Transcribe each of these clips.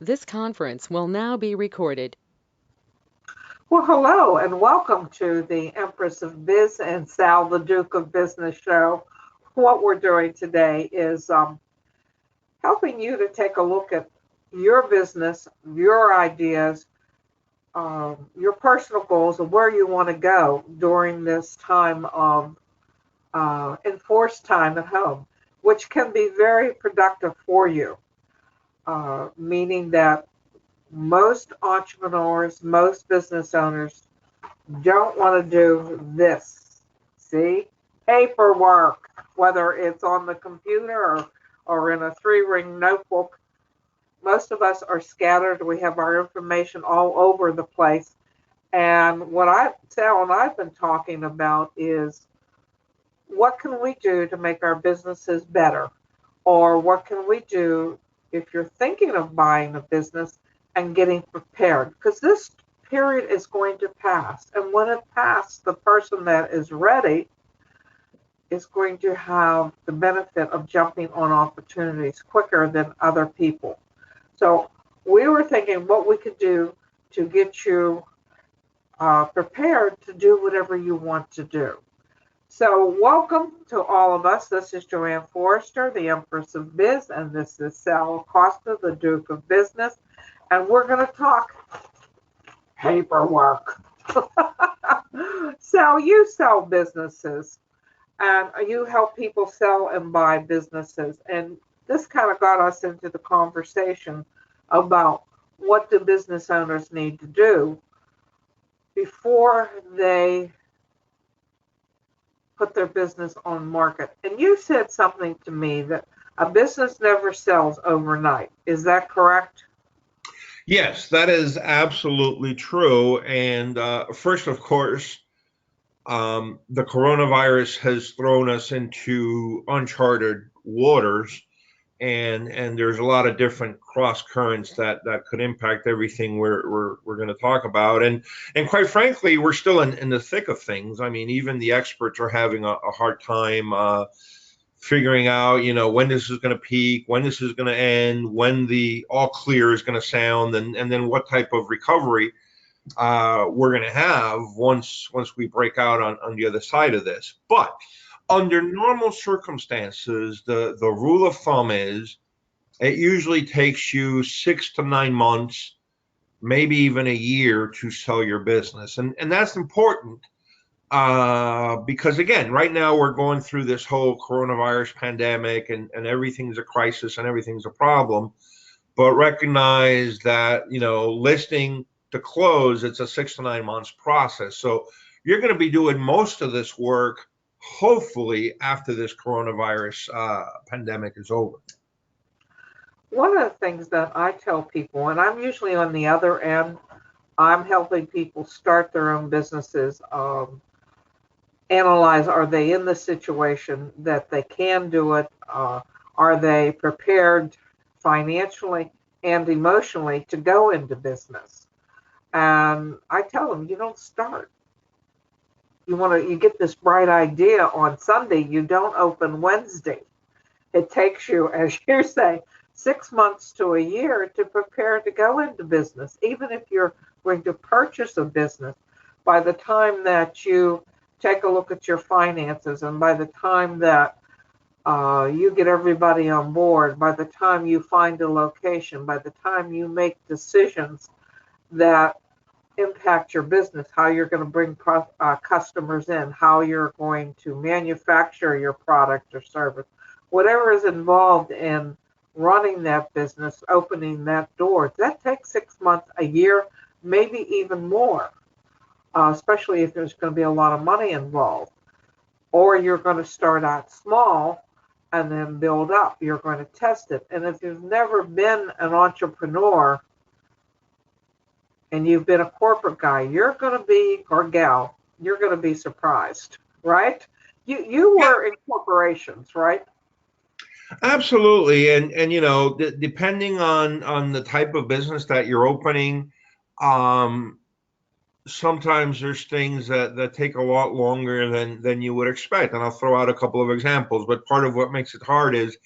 This conference will now be recorded. Well, hello and welcome to the Empress of Biz and Sal, the Duke of Business show. What we're doing today is helping you to take a look at your business, your ideas, your personal goals, and where you want to go during this time of enforced time at home, which can be very productive for you, meaning that most entrepreneurs, most business owners don't want to do this. See? Paperwork, whether it's on the computer or in a three-ring notebook. Most of us are scattered. We have our information all over the place. And Sal and I've been talking about is what can we do to make our businesses better? Or what can we do if you're thinking of buying a business and getting prepared? Because this period is going to pass. And when it passes, the person that is ready is going to have the benefit of jumping on opportunities quicker than other people. So we were thinking what we could do to get you prepared to do whatever you want to do. So welcome to all of us. This is JoAnn Forrester, the Empress of Biz, and this is Sal Acosta, the Duke of Business. And we're going to talk paperwork. Sal, you sell businesses and you help people sell and buy businesses. And this kind of got us into the conversation about what do business owners need to do before they put their business on market. And you said something to me that a business never sells overnight. Is that correct? Yes, that is absolutely true. And first, of course, the coronavirus has thrown us into uncharted waters, and there's a lot of different cross currents that could impact everything we're going to talk about. And quite frankly, we're still in the thick of things. I mean, even the experts are having a hard time figuring out, when this is going to peak, when this is going to end, when the all clear is going to sound, and then what type of recovery we're going to have once we break out on the other side of this. But under normal circumstances, the rule of thumb is it usually takes you 6 to 9 months, maybe even a year to sell your business. And that's important because, again, right now we're going through this whole coronavirus pandemic and everything's a crisis and everything's a problem. But recognize that, listing to close, it's a 6 to 9 months process. So you're going to be doing most of this work, hopefully, after this coronavirus pandemic is over. One of the things that I tell people, and I'm usually on the other end, I'm helping people start their own businesses, analyze are they in the situation that they can do it? Are they prepared financially and emotionally to go into business? And I tell them, you don't start. You get this bright idea on Sunday, you don't open Wednesday. It takes you, as you say, 6 months to a year to prepare to go into business. Even if you're going to purchase a business, by the time that you take a look at your finances and by the time that you get everybody on board, by the time you find a location, by the time you make decisions that impact your business, how you're going to bring customers in, how you're going to manufacture your product or service, whatever is involved in running that business, opening that door, that takes 6 months, a year, maybe even more, especially if there's going to be a lot of money involved. Or you're going to start out small and then build up. You're going to test it. And if you've never been an entrepreneur and you've been a corporate guy, you're going to be, or gal, you're going to be surprised, right? You were in corporations, right? Absolutely. And depending on the type of business that you're opening, um, sometimes there's things that take a lot longer than you would expect. And I'll throw out a couple of examples. But part of what makes it hard is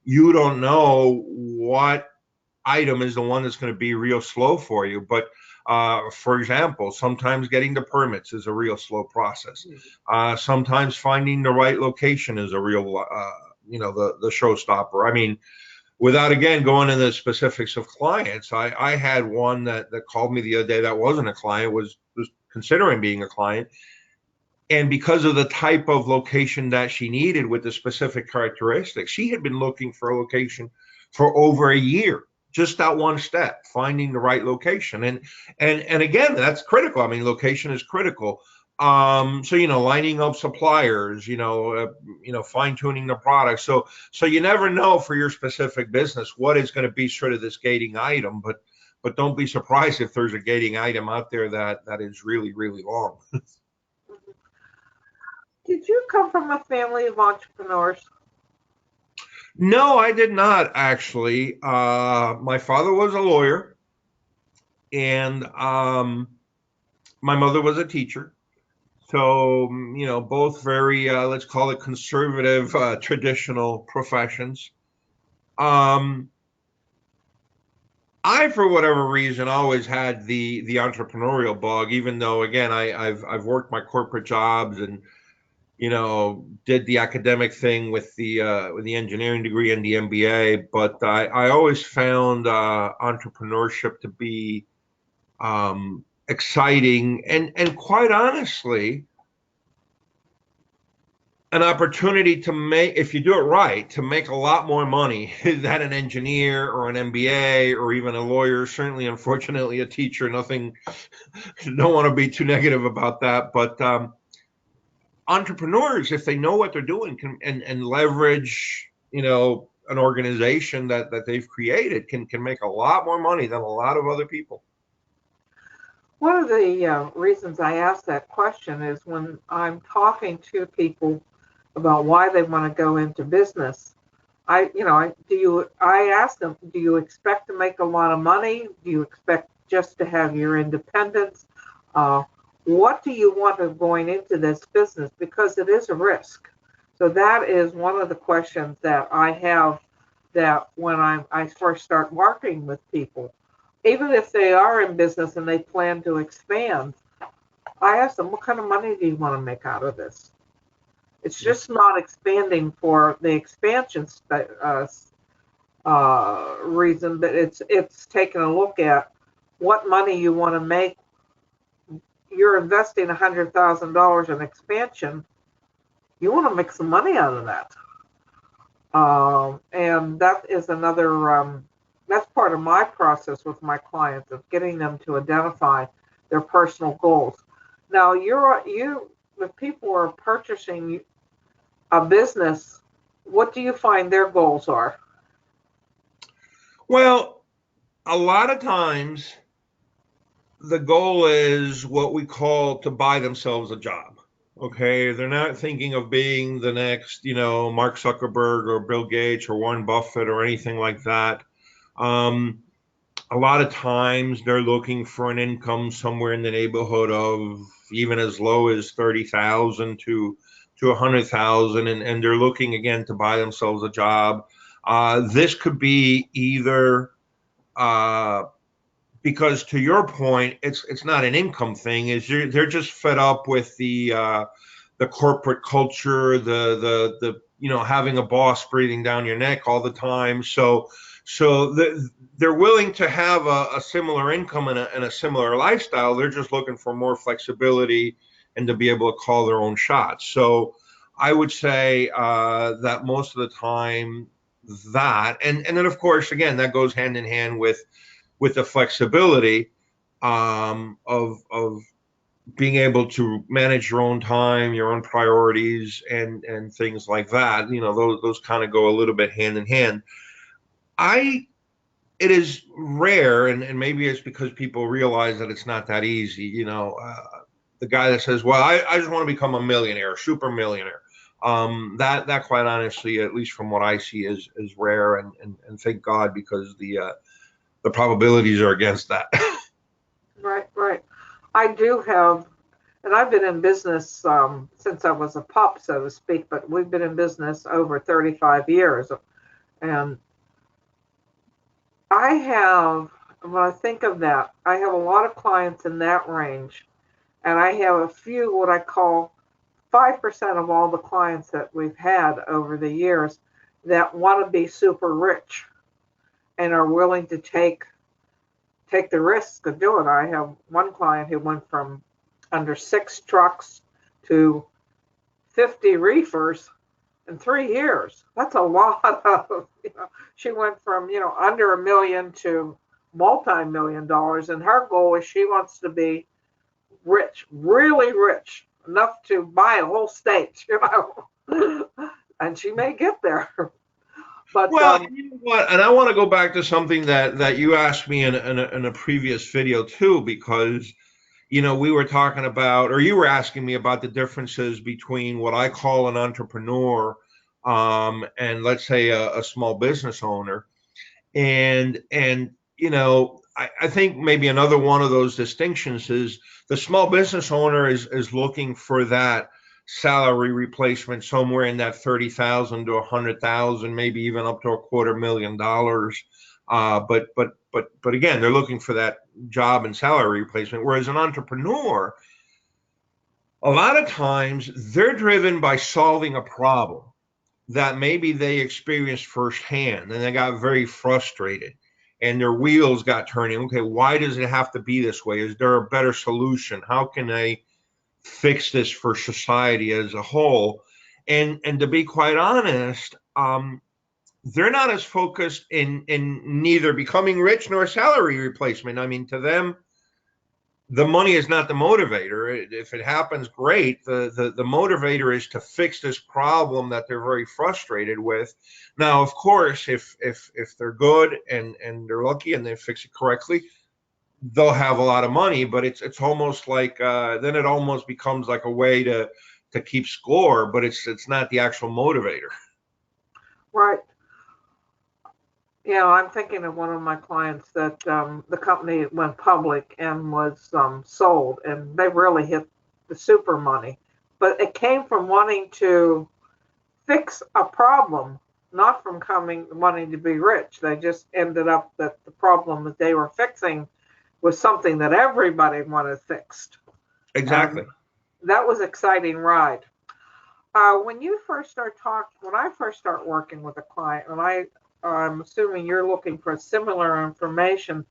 you don't know what item is the one that's going to be real slow for you. But for example, sometimes getting the permits is a real slow process. Sometimes finding the right location is a real, the showstopper. I mean, without again going into the specifics of clients, I had one that called me the other day that wasn't a client, was considering being a client. And because of the type of location that she needed with the specific characteristics, she had been looking for a location for over a year. Just that one step, finding the right location. And again, that's critical. I mean, location is critical. So lining up suppliers, fine tuning the product. So you never know for your specific business what is going to be sort of this gating item, but don't be surprised if there's a gating item out there that is really, really long. Did you come from a family of entrepreneurs? No, I did not actually. My father was a lawyer, and my mother was a teacher. So, both very, let's call it conservative, traditional professions. Um, I, for whatever reason, always had the entrepreneurial bug, even though, again, I've worked my corporate jobs and did the academic thing with the engineering degree and the MBA. But I always found entrepreneurship to be exciting and quite honestly, an opportunity to make, if you do it right, to make a lot more money than an engineer or an MBA or even a lawyer. Certainly, unfortunately, a teacher. Nothing. Don't want to be too negative about that, but entrepreneurs, if they know what they're doing, can and leverage, an organization that they've created, can make a lot more money than a lot of other people. One of the reasons I ask that question is when I'm talking to people about why they want to go into business. I ask them, do you expect to make a lot of money? Do you expect just to have your independence? What do you want of going into this business? Because it is a risk. So that is one of the questions that I have, that when I first start working with people, even if they are in business and they plan to expand, I ask them, what kind of money do you want to make out of this? It's just not expanding for the expansion reason, but it's taking a look at what money you want to make. You're investing $100,000 in expansion. You want to make some money out of that, and that is another. That's part of my process with my clients, of getting them to identify their personal goals. Now, if people are purchasing a business, what do you find their goals are? Well, a lot of times the goal is what we call to buy themselves a job. Okay, they're not thinking of being the next, Mark Zuckerberg or Bill Gates or Warren Buffett or anything like that. Um, a lot of times they're looking for an income somewhere in the neighborhood of even as low as 30,000 to 100,000, and they're looking again to buy themselves a job. This could be either uh, because, to your point, it's not an income thing. They're just fed up with the corporate culture, the having a boss breathing down your neck all the time. So they're willing to have a similar income and a similar lifestyle. They're just looking for more flexibility and to be able to call their own shots. So I would say that most of the time, and then of course again that goes hand in hand with the flexibility of being able to manage your own time, your own priorities, and things like that. Those kind of go a little bit hand in hand. I It is rare, and maybe it's because people realize that it's not that easy. The guy that says, "Well, I just want to become a millionaire, super millionaire." That quite honestly, at least from what I see, is rare, and thank God, because the probabilities are against that. Right, right. I do have, and I've been in business since I was a pup, so to speak, but we've been in business over 35 years. And I have, when I think of that, I have a lot of clients in that range, and I have a few what I call 5% of all the clients that we've had over the years that want to be super rich and are willing to take the risk of doing it. I have one client who went from under 6 trucks to 50 reefers in 3 years. That's a lot of, she went from, under $1 million to multi-million dollars. And her goal is she wants to be rich, really rich, enough to buy a whole state, and she may get there. But Well, you know what? And I want to go back to something that you asked me in a previous video too, because we were talking about, or you were asking me about the differences between what I call an entrepreneur, and let's say a small business owner. And I think maybe another one of those distinctions is the small business owner is looking for that salary replacement somewhere in that 30,000 to 100,000, maybe even up to $250,000. But again, they're looking for that job and salary replacement. Whereas an entrepreneur, a lot of times they're driven by solving a problem that maybe they experienced firsthand and they got very frustrated and their wheels got turning. Okay, why does it have to be this way? Is there a better solution? How can they fix this for society as a whole? And to be quite honest, they're not as focused in neither becoming rich nor salary replacement. I mean, to them, the money is not the motivator. If it happens, great. The motivator is to fix this problem that they're very frustrated with. Now, of course, if they're good and they're lucky and they fix it correctly, they'll have a lot of money. But it's almost like then it almost becomes like a way to keep score, but it's not the actual motivator. right, I'm thinking of one of my clients that the company went public and was sold, and they really hit the super money. But it came from wanting to fix a problem, not from coming wanting to be rich. They just ended up that the problem that they were fixing was something that everybody wanted fixed. And Exactly. that was an exciting ride. When I first start working with a client, and I'm assuming you're looking for similar information,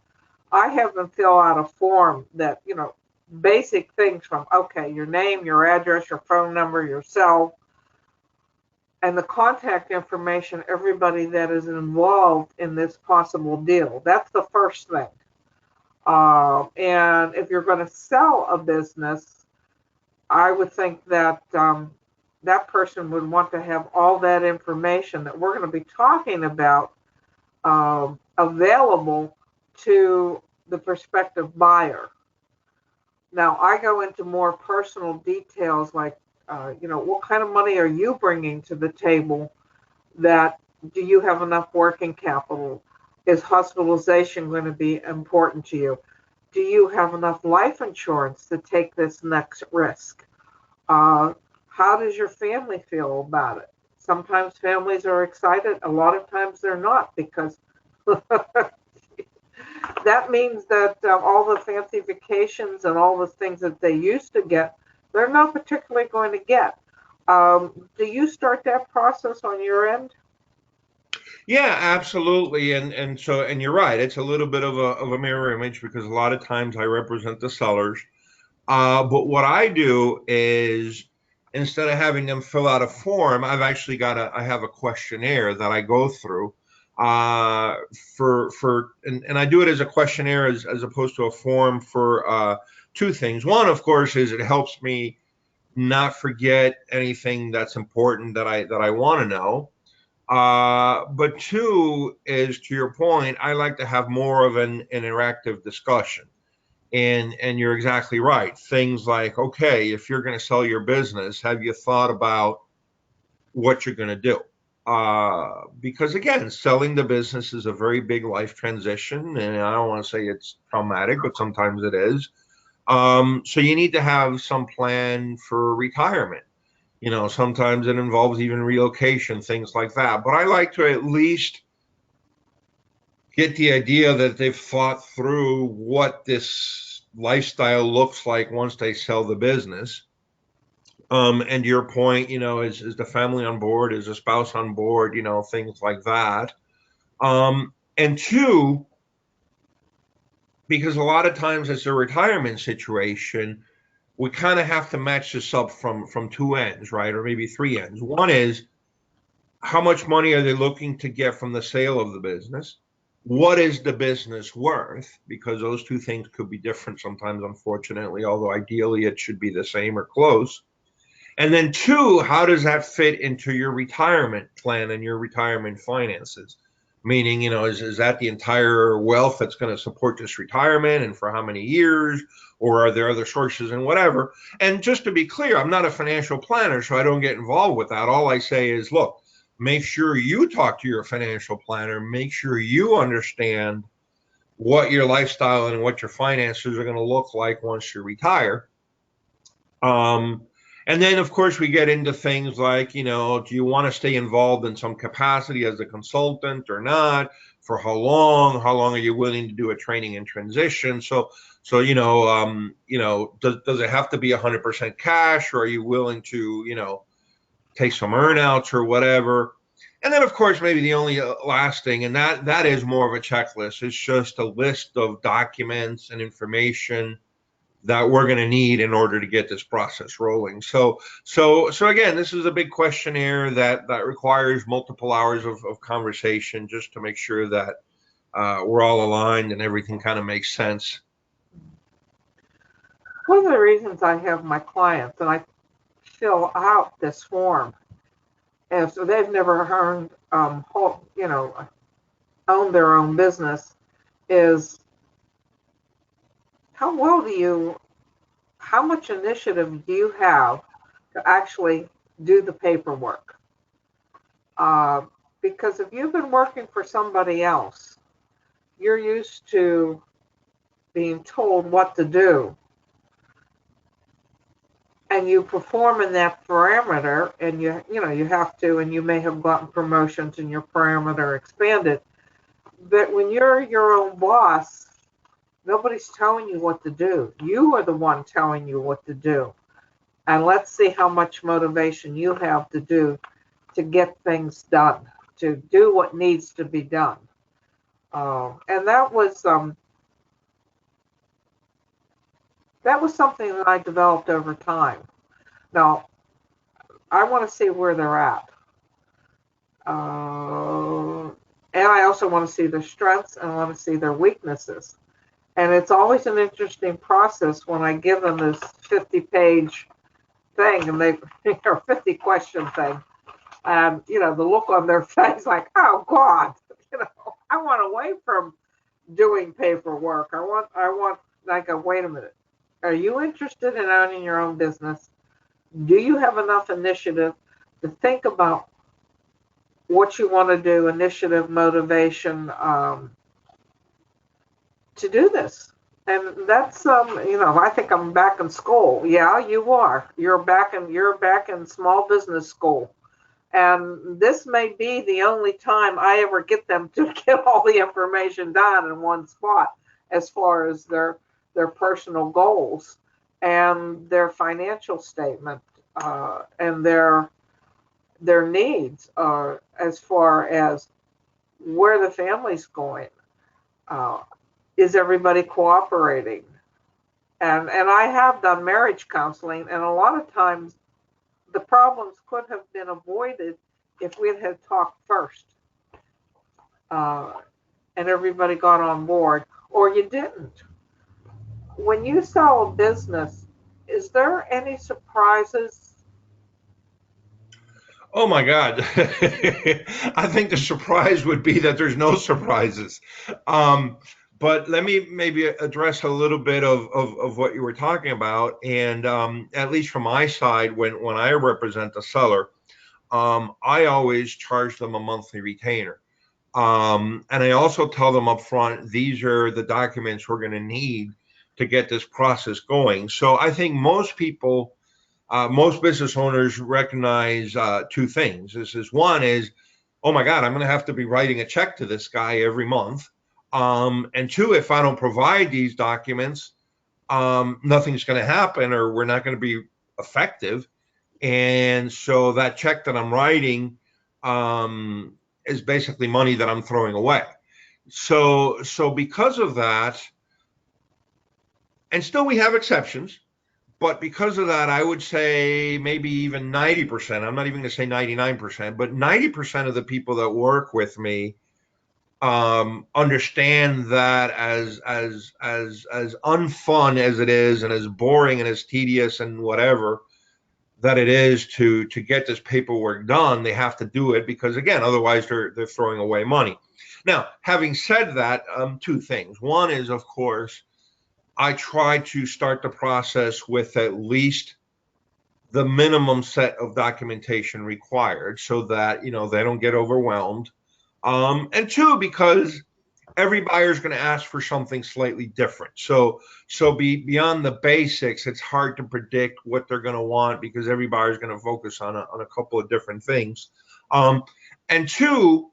I have them fill out a form that, basic things from, okay, your name, your address, your phone number, your cell, and the contact information, everybody that is involved in this possible deal. That's the first thing. And if you're going to sell a business, I would think that that person would want to have all that information that we're going to be talking about available to the prospective buyer. Now, I go into more personal details like, what kind of money are you bringing to the table? That do you have enough working capital? Is hospitalization going to be important to you? Do you have enough life insurance to take this next risk? How does your family feel about it? Sometimes families are excited. A lot of times they're not because that means that all the fancy vacations and all the things that they used to get, they're not particularly going to get. Do you start that process on your end? Yeah, absolutely. And you're right. It's a little bit of a mirror image because a lot of times I represent the sellers. But what I do is instead of having them fill out a form, I have a questionnaire that I go through uh, and I do it as a questionnaire as opposed to a form for two things. One, of course, is it helps me not forget anything that's important that I want to know. But two is to your point, I like to have more of an interactive discussion. And you're exactly right. Things like, okay, if you're going to sell your business, have you thought about what you're going to do? Because again, selling the business is a very big life transition, and I don't want to say it's traumatic, but sometimes it is. So you need to have some plan for retirement. Sometimes it involves even relocation, things like that. But I like to at least get the idea that they've thought through what this lifestyle looks like once they sell the business. And to your point, is the family on board? Is the spouse on board? Things like that. And two, because a lot of times it's a retirement situation, we kind of have to match this up from two ends, right? Or maybe three ends. One is, how much money are they looking to get from the sale of the business? What is the business worth? Because those two things could be different sometimes, unfortunately, although ideally it should be the same or close. And then two, how does that fit into your retirement plan and your retirement finances? Meaning, is that the entire wealth that's going to support this retirement, and for how many years? Or are there other sources and whatever? And just to be clear, I'm not a financial planner, so I don't get involved with that. All I say is, look, make sure you talk to your financial planner, make sure you understand what your lifestyle and what your finances are going to look like once you retire. And then, of course, we get into things like, do you want to stay involved in some capacity as a consultant or not? For how long? How long are you willing to do a training and transition? So does it have to be 100% cash, or are you willing to, take some earnouts or whatever? And then, of course, maybe the only last thing, and that is more of a checklist. It's just a list of documents and information that we're going to need in order to get this process rolling. So again, this is a big questionnaire that requires multiple hours of conversation just to make sure that we're all aligned and everything kind of makes sense. One of the reasons I have my clients and I fill out this form, and so they've never owned their own business, is how much initiative do you have to actually do the paperwork? Because if you've been working for somebody else, you're used to being told what to do, and you perform in that parameter, and you have to, and you may have gotten promotions and your parameter expanded. But when you're your own boss, nobody's telling you what to do. You are the one telling you what to do. And let's see how much motivation you have to get things done, to do what needs to be done. And that was something that I developed over time. Now, I want to see where they're at. And I also want to see their strengths, and I want to see their weaknesses. And it's always an interesting process when I give them this 50-page thing, and or 50-question thing. And, the look on their face like, oh, God, I want away from doing paperwork. I want, like, wait a minute. Are you interested in owning your own business? Do you have enough initiative to think about what you want to do, initiative, motivation, to do this? And that's, I think I'm back in school. Yeah, you are. You're back in small business school. And this may be the only time I ever get them to get all the information down in one spot, as far as their personal goals and their financial statement, and their needs, as far as where the family's going. Is everybody cooperating? And I have done marriage counseling, and a lot of times the problems could have been avoided if we had talked first, and everybody got on board, or you didn't. When you sell a business, is there any surprises? Oh my God. I think the surprise would be that there's no surprises. But let me maybe address a little bit of what you were talking about. And at least from my side, when I represent the seller, I always charge them a monthly retainer. And I also tell them up front, these are the documents we're going to need to get this process going. So I think most people, most business owners recognize two things. One is, oh my God, I'm going to have to be writing a check to this guy every month. And two, if I don't provide these documents, nothing's going to happen, or we're not going to be effective. And so that check that I'm writing is basically money that I'm throwing away. So because of that, and still we have exceptions, but because of that, I would say maybe even 90%. I'm not even going to say 99%, but 90% of the people that work with me understand that as unfun as it is, and as boring and as tedious and whatever that it is to get this paperwork done, they have to do it, because again, otherwise they're throwing away money. Now, having said that, two things. One is, of course, I try to start the process with at least the minimum set of documentation required, so that they don't get overwhelmed. And two, because every buyer is going to ask for something slightly different. So beyond the basics, it's hard to predict what they're going to want, because every buyer is going to focus on a couple of different things. And two,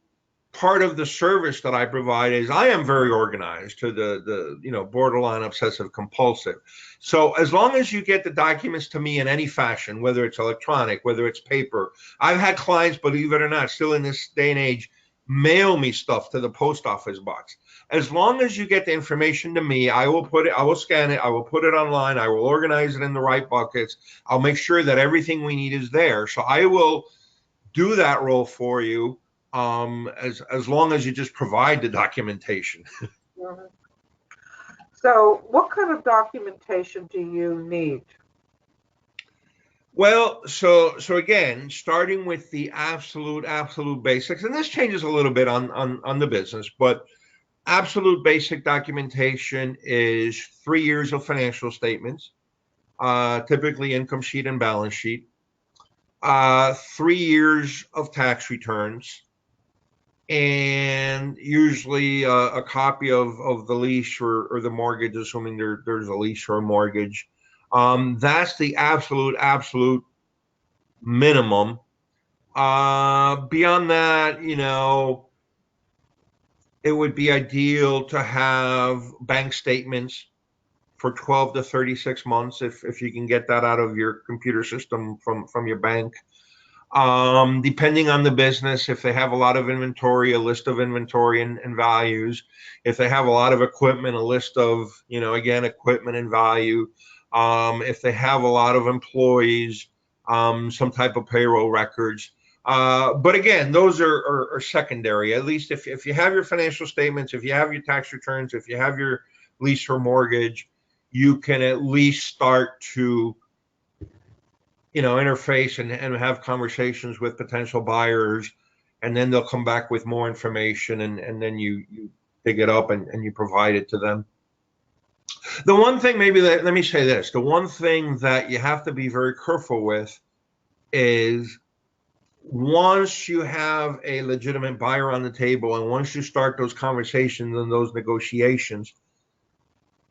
part of the service that I provide is I am very organized to the borderline obsessive compulsive. So as long as you get the documents to me in any fashion, whether it's electronic, whether it's paper, I've had clients, believe it or not, still in this day and age, mail me stuff to the post office box. As long as you get the information to me, I will scan it, I will put it online, I will organize it in the right buckets, I'll make sure that everything we need is there. So I will do that role for you, as long as you just provide the documentation. Mhm. So what kind of documentation do you need? Well, so again, starting with the absolute basics, and this changes a little bit on the business, but absolute basic documentation is 3 years of financial statements, typically income sheet and balance sheet, 3 years of tax returns, and usually a copy of the lease or the mortgage, assuming there's a lease or a mortgage. That's the absolute minimum. Beyond that, it would be ideal to have bank statements for 12 to 36 months, if you can get that out of your computer system from your bank. Depending on the business, if they have a lot of inventory, a list of inventory and values. If they have a lot of equipment, a list of, again, equipment and value. If they have a lot of employees, some type of payroll records. But again, those are secondary. At least if you have your financial statements, if you have your tax returns, if you have your lease or mortgage, you can at least start to interface and have conversations with potential buyers, and then they'll come back with more information, and then you dig it up and you provide it to them. The one thing, maybe let me say this, the one thing that you have to be very careful with is, once you have a legitimate buyer on the table, and once you start those conversations and those negotiations,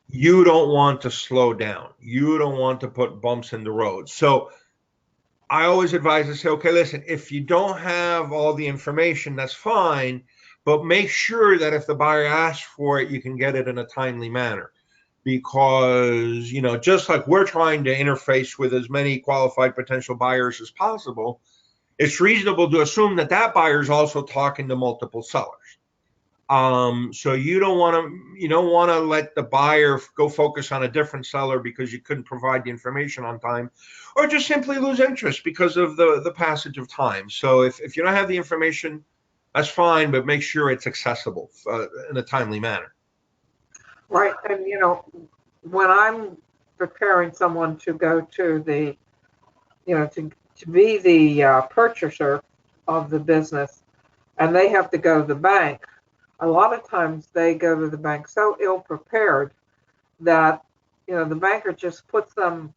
you don't want to slow down. You don't want to put bumps in the road. So I always advise to say, okay, listen, if you don't have all the information, that's fine, but make sure that if the buyer asks for it, you can get it in a timely manner. Because, just like we're trying to interface with as many qualified potential buyers as possible, it's reasonable to assume that that buyer is also talking to multiple sellers. So you don't want to let the buyer go focus on a different seller because you couldn't provide the information on time, or just simply lose interest because of the passage of time. So if you don't have the information, that's fine, but make sure it's accessible in a timely manner. Right. And, when I'm preparing someone to go to the, to be the purchaser of the business, and they have to go to the bank, a lot of times they go to the bank so ill prepared that, the banker just puts them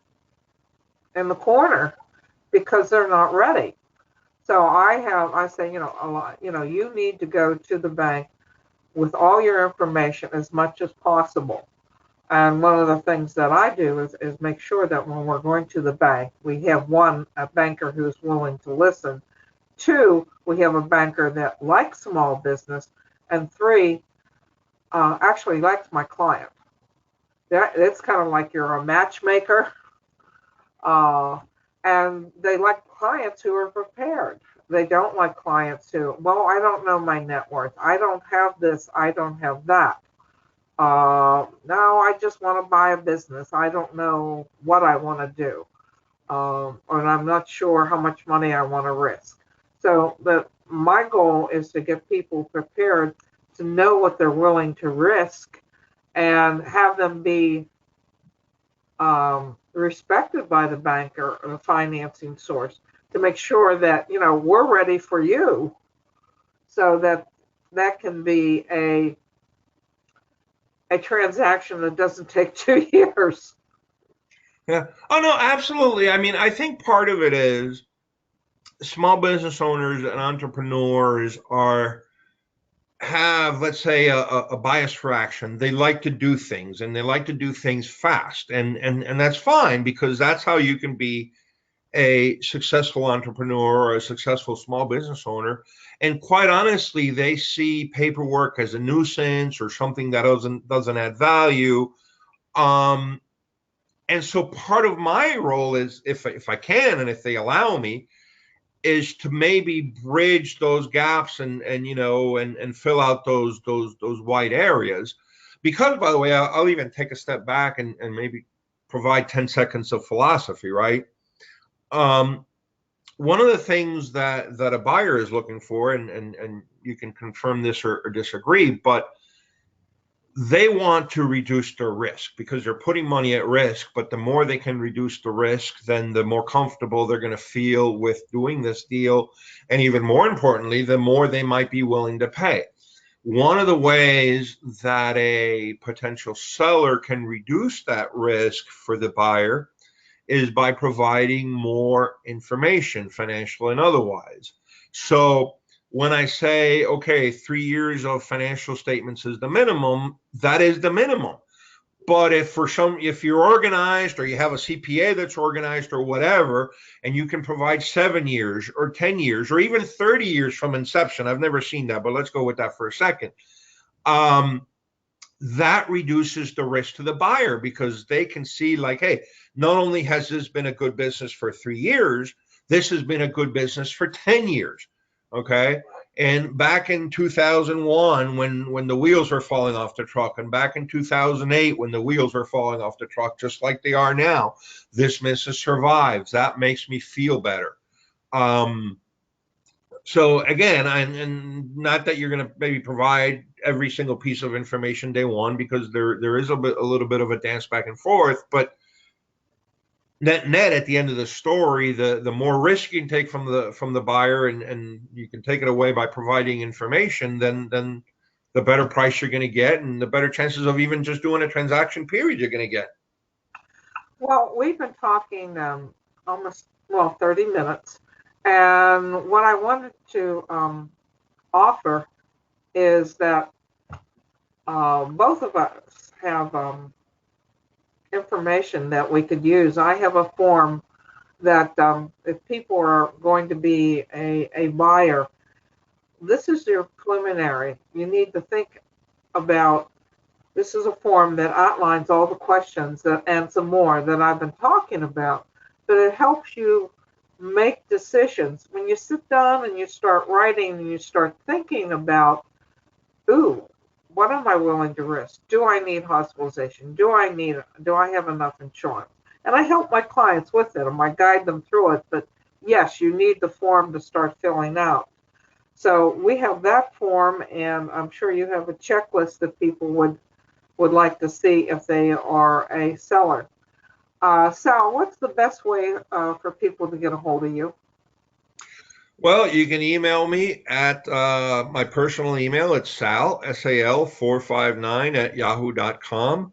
in the corner because they're not ready. So I say, a lot, you need to go to the bank with all your information as much as possible. And one of the things that I do is make sure that when we're going to the bank, we have a banker who's willing to listen. Two, we have a banker that likes small business. And three, actually likes my client. It's kind of like you're a matchmaker, uh, and they like clients who are prepared. They don't like clients who, well, I don't know my net worth. I don't have this. I don't have that. No, I just want to buy a business. I don't know what I want to do, and I'm not sure how much money I want to risk. So, my goal is to get people prepared to know what they're willing to risk and have them be respected by the banker or the financing source to make sure that we're ready for you, so that that can be a transaction that doesn't take 2 years. Yeah. Oh, no, absolutely. I mean, I think part of it is small business owners and entrepreneurs are have, let's say, a bias for action. They like to do things and they like to do things fast. And that's fine because that's how you can be a successful entrepreneur or a successful small business owner. And quite honestly, they see paperwork as a nuisance or something that doesn't add value. Um, and so part of my role is, if I can and if they allow me, is to maybe bridge those gaps and fill out those white areas. Because, by the way, I'll even take a step back and maybe provide 10 seconds of philosophy, right? Um, One of the things that a buyer is looking for, and you can confirm this or disagree, but they want to reduce their risk because they're putting money at risk. But the more they can reduce the risk, then the more comfortable they're going to feel with doing this deal. And even more importantly, the more they might be willing to pay. One of the ways that a potential seller can reduce that risk for the buyer is by providing more information, financial and otherwise. So when I say, okay, 3 years of financial statements is the minimum, that is the minimum. But if you're organized or you have a CPA that's organized or whatever, and you can provide 7 years or 10 years or even 30 years from inception, I've never seen that, but let's go with that for a second. That reduces the risk to the buyer because they can see, like, hey, not only has this been a good business for 3 years, this has been a good business for 10 years. Okay. And back in 2001, when the wheels were falling off the truck, and back in 2008, when the wheels were falling off the truck, just like they are now, this business survives. That makes me feel better. Um, so again, and not that you're going to maybe provide every single piece of information day one, because there is a little bit of a dance back and forth, but net at the end of the story, the more risk you can take from the buyer, and you can take it away by providing information, then the better price you're going to get, and the better chances of even just doing a transaction period you're going to get. Well, we've been talking almost, well, 30 minutes. And what I wanted to offer is that both of us have information that we could use. I have a form that if people are going to be a buyer, this is your preliminary. You need to think about, this is a form that outlines all the questions and some more that I've been talking about, but it helps you make decisions. When you sit down and you start writing and you start thinking about, ooh, what am I willing to risk? Do I need hospitalization? Do I have enough insurance? And I help my clients with it, and I guide them through it. But yes, you need the form to start filling out. So we have that form, and I'm sure you have a checklist that people would like to see if they are a seller. Sal, what's the best way for people to get a hold of you? Well, you can email me at my personal email. It's Sal 459 at yahoo.com.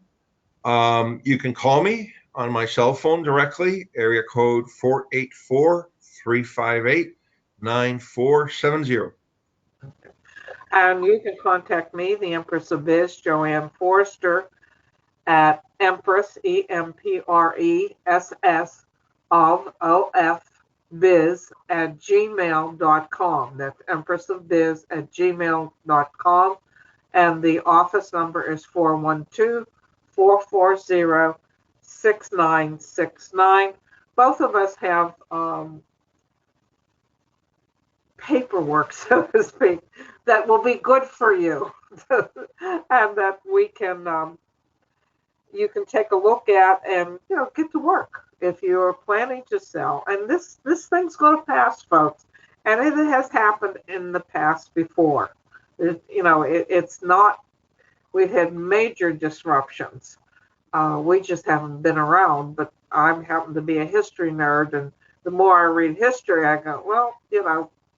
You can call me on my cell phone directly, area code 484-358-9470. And you can contact me, the Empress of Biz, JoAnn Forrester, at Empress, EMPRESS, of biz at gmail.com. That's Empress of Biz at gmail.com. and the office number is 412-440-6969. Both of us have paperwork, so to speak, that will be good for you and that we can you can take a look at and get to work if you're planning to sell. And this thing's going to pass, folks, and it has happened in the past before. It's not. We've had major disruptions. We just haven't been around. But I happen to be a history nerd, and the more I read history, I go, well,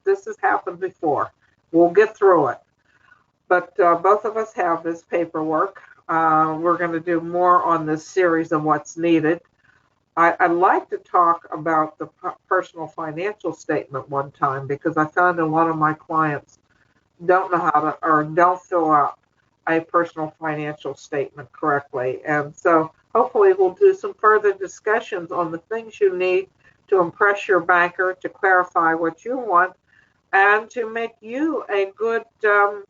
this has happened before. We'll get through it. But both of us have this paperwork. We're going to do more on this series of what's needed. I'd like to talk about the personal financial statement one time, because I found a lot of my clients don't know how to, or don't fill out a personal financial statement correctly. And so hopefully we'll do some further discussions on the things you need to impress your banker, to clarify what you want, and to make you a good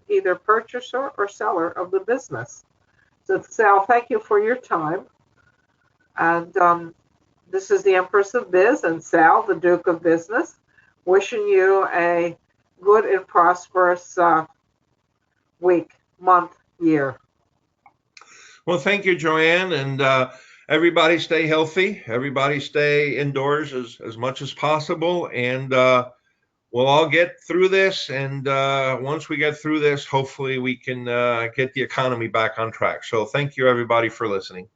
either purchaser or seller of the business. So Sal, thank you for your time. And this is the Empress of Biz and Sal, the Duke of Business, wishing you a good and prosperous week, month, year. Well, thank you, JoAnn, and everybody stay healthy. Everybody stay indoors as much as possible, and we'll all get through this. And once we get through this, hopefully we can get the economy back on track. So thank you, everybody, for listening.